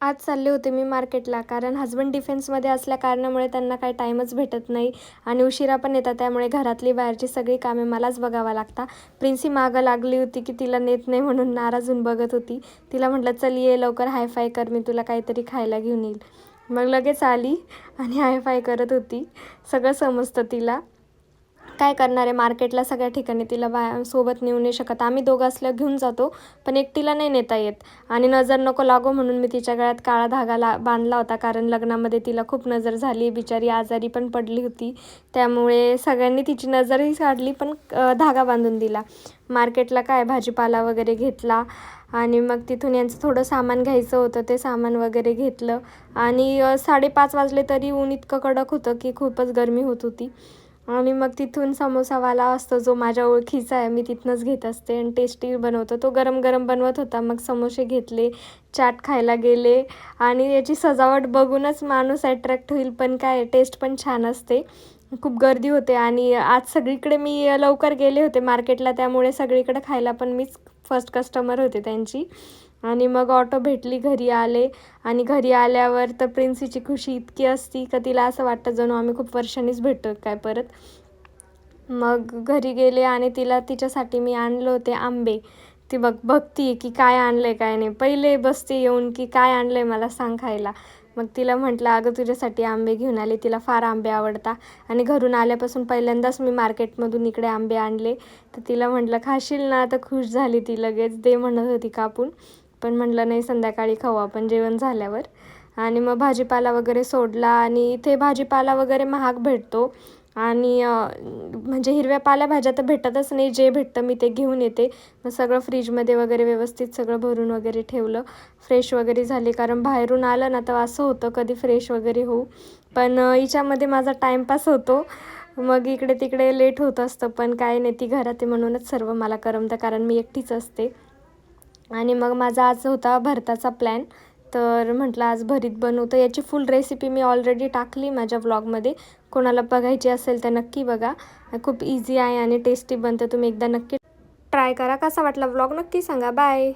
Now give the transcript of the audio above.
आज चालले होते मी मार्केटला, कारण हसबंड डिफेन्समध्ये असल्या कारणामुळे त्यांना काही टाईमच भेटत नाही आणि उशिरा पण येतात. त्यामुळे घरातली बाहेरची सगळी कामे मलाच बघावं लागतात. प्रिन्सी मागं लागली होती की तिला नेत नाही म्हणून नाराज होऊन बघत होती. तिला म्हटलं, चल ये लवकर हायफाय कर, मी तुला काहीतरी खायला घेऊन येईल. मग लगेच आली आणि हायफाय करत होती. सगळं समजतं तिला. काय करणार आहे, मार्केटला सगळ्या ठिकाणी तिला सोबत नेऊ नाही शकत. आम्ही दोघं असल्यावर घेऊन जातो, पण एकटीला नाही नेता येत. आणि नजर नको लागो म्हणून मी तिच्या गळ्यात काळा धागा बांधला होता, कारण लग्नामध्ये तिला खूप नजर झाली. बिचारी आजारी पण पडली होती, त्यामुळे सगळ्यांनी तिची नजरही काढली, पण धागा बांधून दिला. मार्केटला काय भाजीपाला वगैरे घेतला आणि मग तिथून यांचं थोडं सामान घ्यायचं होतं, ते सामान वगैरे घेतलं. आणि 5:30 वाजले तरी ऊन इतकं कडक होतं की खूपच गरमी होत होती. आणि मग तिथून समोसावाला असतो जो माझ्या ओळखीचा आहे, मी तिथनंच घेत असते आणि टेस्टी बनवतो. तो गरम गरम बनवत होता. मग समोसे घेतले, चाट खायला गेले आणि याची सजावट बघूनच माणूस अट्रॅक्ट होईल, पण काय टेस्ट पण छान असते. खूप गर्दी होते आणि आज सगळीकडे मी लवकर गेले होते मार्केटला, त्यामुळे सगळीकडे खायला पण मीच फर्स्ट कस्टमर होते त्यांची. आणि मग ऑटो भेटली, घरी आले. आणि घरी आल्यावर तर प्रिन्सीची खुशी इतकी असती का तिला असं वाटतं जणू आम्ही खूप वर्षांनीच भेटतो काय परत. मग घरी गेले आणि तिला तिच्यासाठी मी आणले होते आंबे. ती बघती की काय आणलं आहे काय नाही. पहिले बसते येऊन की काय आणलं आहे मला सांग खायला. मग तिला म्हटलं, अगं तुझ्यासाठी आंबे घेऊन आले. तिला फार आंबे आवडतात आणि घरून आल्यापासून पहिल्यांदाच मी मार्केटमधून इकडे आंबे आणले. तर तिला म्हटलं, खाशील ना? तर खुश झाली ती लगेच. दे म्हणत होती कापून, पण म्हटलं नाही, संध्याकाळी खाऊ आपण जेवण झाल्यावर. आणि मग भाजीपाला वगैरे सोडला आणि इथे भाजीपाला वगैरे महाग भेटतो. आणि म्हणजे हिरव्या पालेभाज्या तर भेटतच नाही, जे भेटतं मी ते घेऊन येते. मग सगळं फ्रीजमध्ये वगैरे व्यवस्थित सगळं भरून वगैरे ठेवलं. फ्रेश वगैरे झाली, कारण बाहेरून आलं ना तर असं होतं कधी फ्रेश वगैरे होऊ. पण हिच्यामध्ये माझा टाईमपास होतो. मग इकडे तिकडे लेट होत असतं, पण काय नाही, ती घरात आहे म्हणूनच सर्व मला करमतं, कारण मी एकटीच असते. आणि मग माझा आज होता भरताचा प्लॅन. तर म्हटलं आज भरीत बनवतो. याची फुल रेसिपी मी ऑलरेडी टाकली माझ्या व्लॉगमध्ये. कोणाला बघायची असेल तर नक्की बघा. खूप इझी आहे आणि टेस्टी बनतं. तुम्ही एकदा नक्की ट्राय करा. कसा वाटला व्लॉग नक्की सांगा. बाय.